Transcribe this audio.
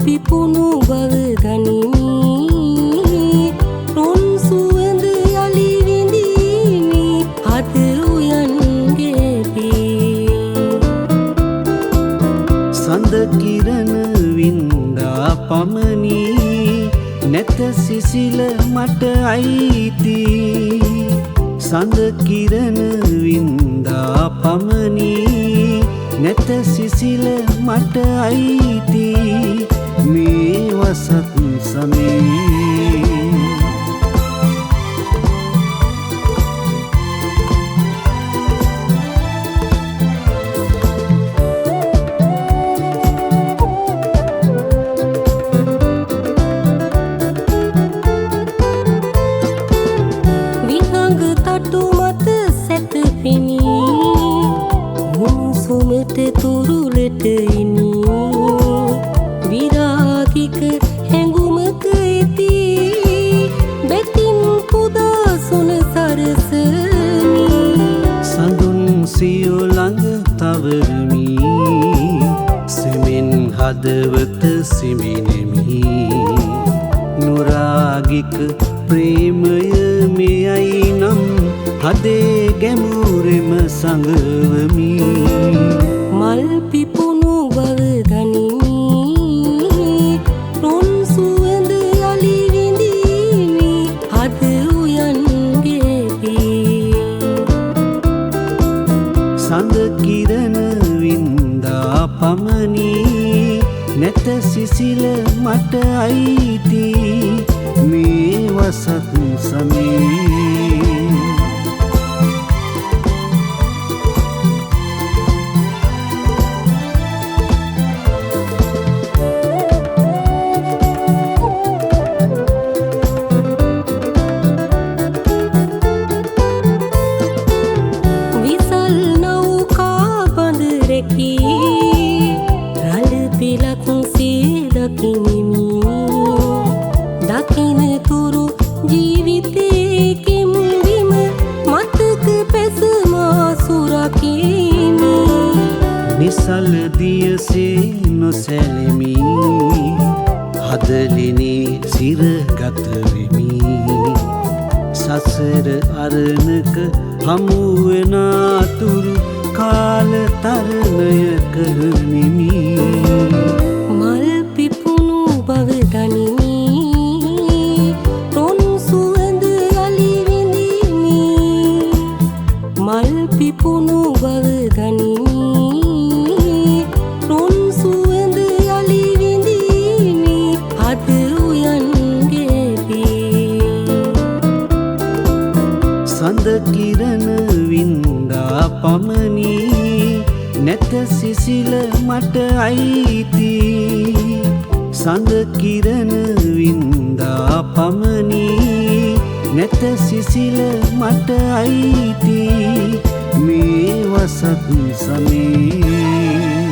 පිපුණු බව දනිමි රොන් සුවඳ යලි විඳිමි හද උයන්ගේ පී සඳ කිරණ වින්දා පමණි නැත සිසිල මට අයිති සඳ කිරණ වින්දා පමණි නැත සිසිල මට අයිති මේ වසත් සමේ තුරුලට ඉනි විරාගික හැඟුමක ඇති බැතින් පුදා සුන සරසමි සඳුන් සියෝ ළඟ තවරමි සෙමෙන් හදවත සිමිනෙමි නුරාගික ප්‍රේමය මෙයයි නම් හදේ ගැමුරෙම සඟවමි මල් පිපුණු බව දනිමි රොන් සුවඳ යලි විඳිමි හද උයන්ගේ පී සඳ කිරණ වින්දා පමණි නැත සිසිල මට අයිති මේ වසත් සමේ රළ පිලක් සේ දකිනිමි දකින තුරු ජීවිතේ කිම්බිම මතක පැසමා සුරකිමි නිසල් දියසේ නොසැලෙමි හදලිනේ සිරගත වෙමි සසර අරණක හමුවෙනාතුරු කාල තරණය කරනිමි මල් පිපුණු බව දනිමි රොන් සුවඳ යලි විඳිමි මල් පිපුණු බව දනිමි රොන් සුවඳ යලි විඳිමි හද උයන්ගේ පී සඳ කිරණ වින්දා පමණි නැත සිසිල මට අයිති සඳ කිරණ වින්දා පමණි නැත සිසිල මට අයිති මේ වසත් සමේ